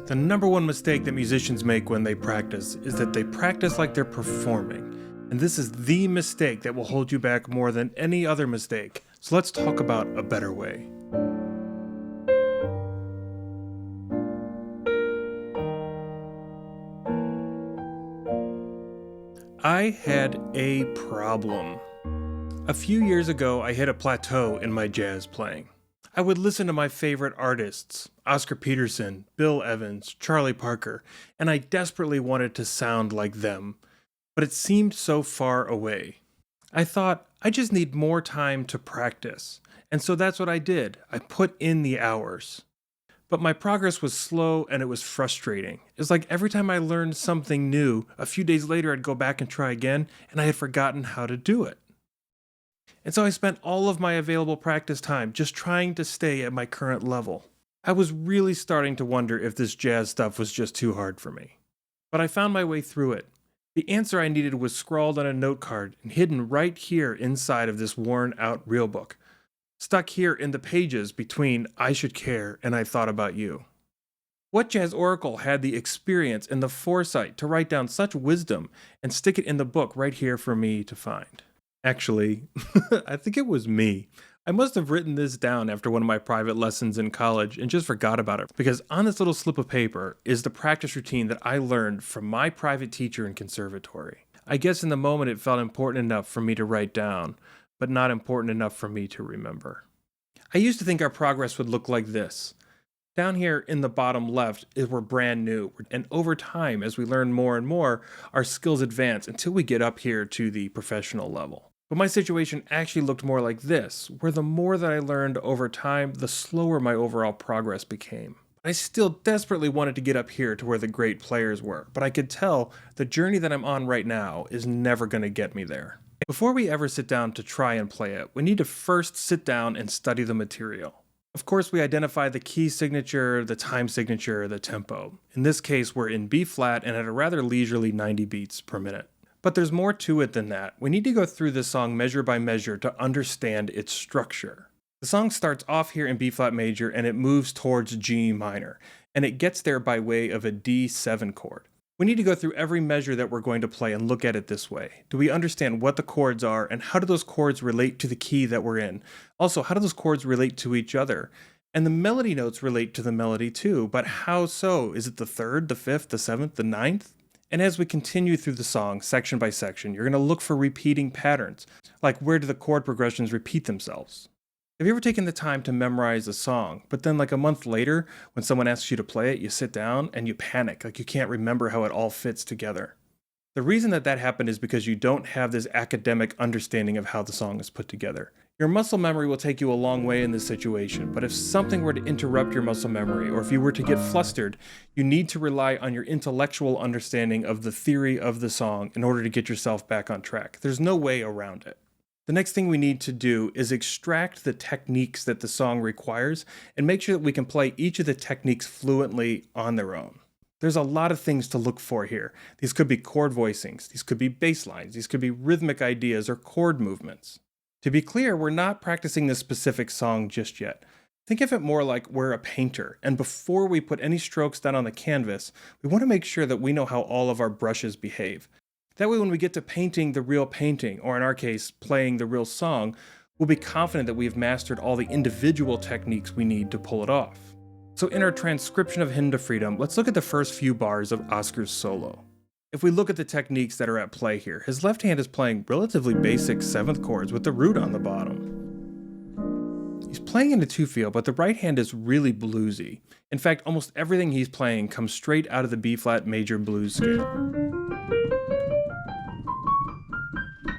The number one mistake that musicians make when they practice is that they practice like they're performing. And this is the mistake that will hold you back more than any other mistake. So let's talk about a better way. I had a problem. A few years ago, I hit a plateau in my jazz playing. I would listen to my favorite artists, Oscar Peterson, Bill Evans, Charlie Parker, and I desperately wanted to sound like them, but it seemed so far away. I thought, I just need more time to practice, and so that's what I did. I put in the hours. But my progress was slow and it was frustrating. It's like every time I learned something new, a few days later I'd go back and try again, and I had forgotten how to do it. And so I spent all of my available practice time just trying to stay at my current level. I was really starting to wonder if this jazz stuff was just too hard for me. But I found my way through it. The answer I needed was scrawled on a note card and hidden right here inside of this worn out real book, stuck here in the pages between I Should Care and I Thought About You. What jazz oracle had the experience and the foresight to write down such wisdom and stick it in the book right here for me to find? Actually, I think it was me. I must have written this down after one of my private lessons in college and just forgot about it, because on this little slip of paper is the practice routine that I learned from my private teacher in conservatory. I guess in the moment it felt important enough for me to write down, but not important enough for me to remember. I used to think our progress would look like this. Down here in the bottom left is we're brand new, and over time, as we learn more and more, our skills advance until we get up here to the professional level. But my situation actually looked more like this, where the more that I learned over time, the slower my overall progress became. I still desperately wanted to get up here to where the great players were, but I could tell the journey that I'm on right now is never going to get me there. Before we ever sit down to try and play it, we need to first sit down and study the material. Of course, we identify the key signature, the time signature, the tempo. In this case, we're in B flat and at a rather leisurely 90 beats per minute. But there's more to it than that. We need to go through this song measure by measure to understand its structure. The song starts off here in B flat major and it moves towards G minor, and it gets there by way of a D7 chord. We need to go through every measure that we're going to play and look at it this way. Do we understand what the chords are and how do those chords relate to the key that we're in? Also, how do those chords relate to each other? And the melody notes relate to the melody too, but how so? Is it the third, the fifth, the seventh, the ninth? And as we continue through the song, section by section, you're going to look for repeating patterns, like where do the chord progressions repeat themselves? Have you ever taken the time to memorize a song, but then like a month later, when someone asks you to play it, you sit down and you panic, like you can't remember how it all fits together? The reason that happened is because you don't have this academic understanding of how the song is put together. Your muscle memory will take you a long way in this situation, but if something were to interrupt your muscle memory, or if you were to get flustered, you need to rely on your intellectual understanding of the theory of the song in order to get yourself back on track. There's no way around it. The next thing we need to do is extract the techniques that the song requires and make sure that we can play each of the techniques fluently on their own. There's a lot of things to look for here. These could be chord voicings, these could be bass lines, these could be rhythmic ideas or chord movements. To be clear, we're not practicing this specific song just yet. Think of it more like we're a painter, and before we put any strokes down on the canvas, we want to make sure that we know how all of our brushes behave. That way when we get to painting the real painting, or in our case, playing the real song, we'll be confident that we've mastered all the individual techniques we need to pull it off. So in our transcription of Hymn to Freedom, let's look at the first few bars of Oscar's solo. If we look at the techniques that are at play here, his left hand is playing relatively basic 7th chords with the root on the bottom. He's playing in a 2-feel, but the right hand is really bluesy. In fact, almost everything he's playing comes straight out of the B-flat major blues scale.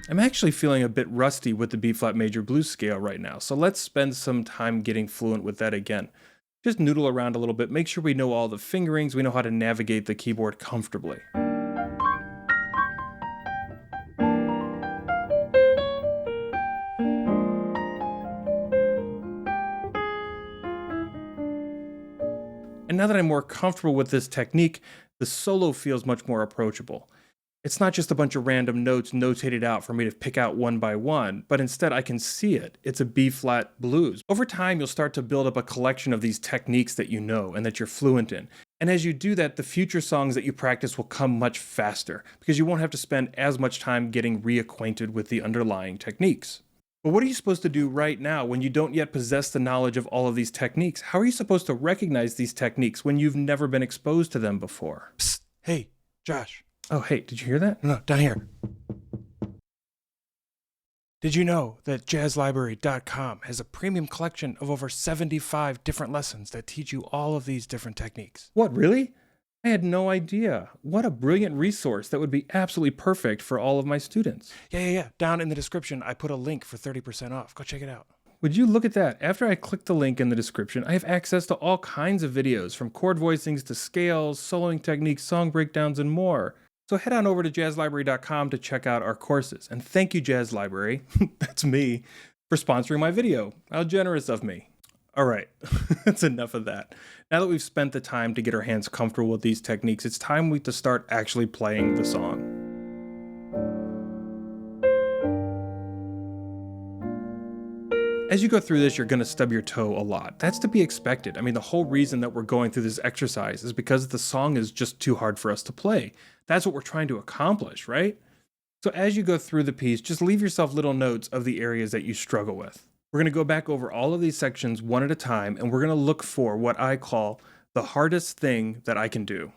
I'm actually feeling a bit rusty with the B-flat major blues scale right now, so let's spend some time getting fluent with that again. Just noodle around a little bit, make sure we know all the fingerings, we know how to navigate the keyboard comfortably. And now that I'm more comfortable with this technique, the solo feels much more approachable. It's not just a bunch of random notes notated out for me to pick out one by one, but instead I can see it. It's a B-flat blues. Over time, you'll start to build up a collection of these techniques that you know and that you're fluent in. And as you do that, the future songs that you practice will come much faster because you won't have to spend as much time getting reacquainted with the underlying techniques. But what are you supposed to do right now when you don't yet possess the knowledge of all of these techniques? How are you supposed to recognize these techniques when you've never been exposed to them before? Psst. Hey, Josh. Oh, hey, did you hear that? No, down here. Did you know that jazzlibrary.com has a premium collection of over 75 different lessons that teach you all of these different techniques? What, really? I had no idea. What a brilliant resource that would be absolutely perfect for all of my students. Yeah. Down in the description, I put a link for 30% off. Go check it out. Would you look at that? After I click the link in the description, I have access to all kinds of videos from chord voicings to scales, soloing techniques, song breakdowns, and more. So head on over to jazzlibrary.com to check out our courses. And thank you, Jazz Library, that's me, for sponsoring my video. How generous of me. All right, that's enough of that. Now that we've spent the time to get our hands comfortable with these techniques, it's time to start actually playing the song. As you go through this, you're going to stub your toe a lot. That's to be expected. I mean, the whole reason that we're going through this exercise is because the song is just too hard for us to play. That's what we're trying to accomplish, right? So as you go through the piece, just leave yourself little notes of the areas that you struggle with. We're going to go back over all of these sections one at a time, and we're going to look for what I call the hardest thing that I can do.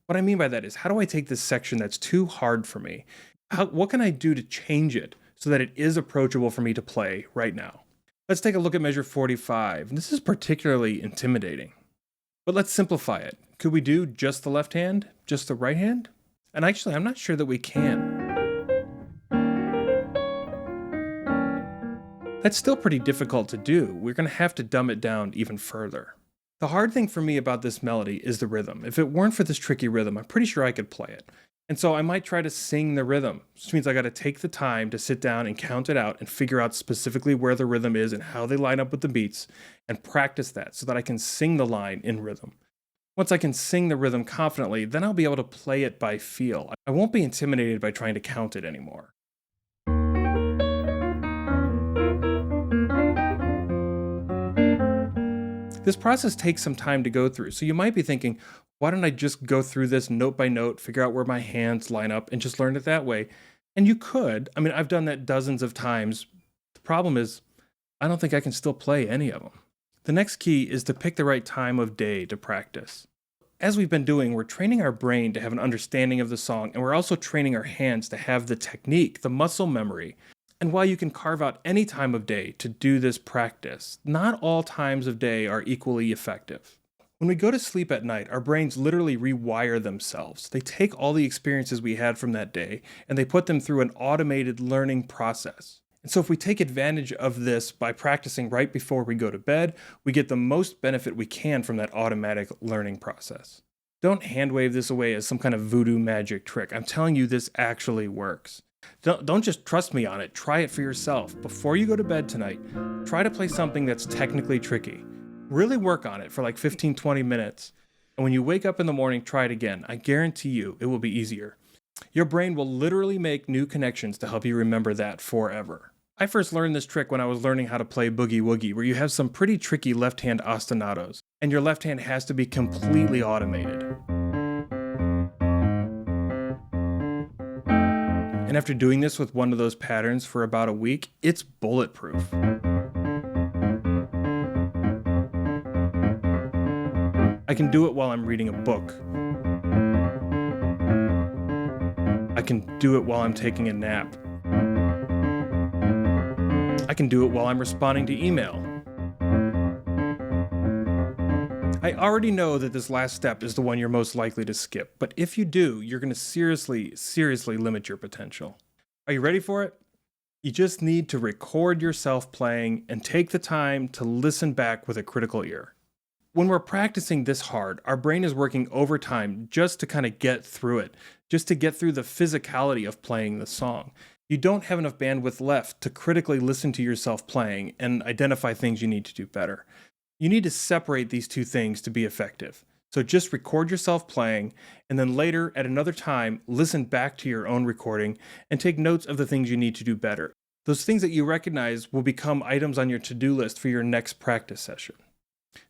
What I mean by that is, how do I take this section that's too hard for me? What can I do to change it so that it is approachable for me to play right now? Let's take a look at measure 45. This is particularly intimidating. But let's simplify it. Could we do just the left hand? Just the right hand? And actually, I'm not sure that we can. That's still pretty difficult to do. We're going to have to dumb it down even further. The hard thing for me about this melody is the rhythm. If it weren't for this tricky rhythm, I'm pretty sure I could play it. And so I might try to sing the rhythm, which means I got to take the time to sit down and count it out and figure out specifically where the rhythm is and how they line up with the beats and practice that so that I can sing the line in rhythm. Once I can sing the rhythm confidently, then I'll be able to play it by feel. I won't be intimidated by trying to count it anymore. This process takes some time to go through, so you might be thinking, why don't I just go through this note by note, figure out where my hands line up, and just learn it that way? And you could. I mean, I've done that dozens of times. The problem is, I don't think I can still play any of them. The next key is to pick the right time of day to practice. As we've been doing, we're training our brain to have an understanding of the song, and we're also training our hands to have the technique, the muscle memory. And while you can carve out any time of day to do this practice, not all times of day are equally effective. When we go to sleep at night, our brains literally rewire themselves. They take all the experiences we had from that day and they put them through an automated learning process. And so if we take advantage of this by practicing right before we go to bed, we get the most benefit we can from that automatic learning process. Don't hand wave this away as some kind of voodoo magic trick. I'm telling you, this actually works. Don't just trust me on it. Try it for yourself. Before you go to bed tonight, try to play something that's technically tricky. Really work on it for like 15-20 minutes. And when you wake up in the morning, try it again. I guarantee you it will be easier. Your brain will literally make new connections to help you remember that forever. I first learned this trick when I was learning how to play boogie woogie, where you have some pretty tricky left-hand ostinatos, and your left hand has to be completely automated. And after doing this with one of those patterns for about a week, it's bulletproof. I can do it while I'm reading a book. I can do it while I'm taking a nap. I can do it while I'm responding to email. I already know that this last step is the one you're most likely to skip, but if you do, you're going to seriously limit your potential. Are you ready for it? You just need to record yourself playing and take the time to listen back with a critical ear. When we're practicing this hard, our brain is working overtime just to kind of get through it, just to get through the physicality of playing the song. You don't have enough bandwidth left to critically listen to yourself playing and identify things you need to do better. You need to separate these two things to be effective. So just record yourself playing, and then later, at another time, listen back to your own recording and take notes of the things you need to do better. Those things that you recognize will become items on your to-do list for your next practice session.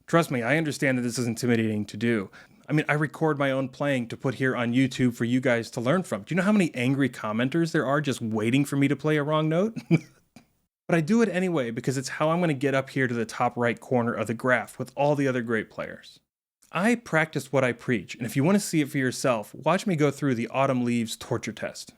Trust me, I understand that this is intimidating to do. I mean, I record my own playing to put here on YouTube for you guys to learn from. Do you know how many angry commenters there are just waiting for me to play a wrong note? But I do it anyway because it's how I'm going to get up here to the top right corner of the graph with all the other great players. I practice what I preach, and if you want to see it for yourself, watch me go through the autumn leaves torture test.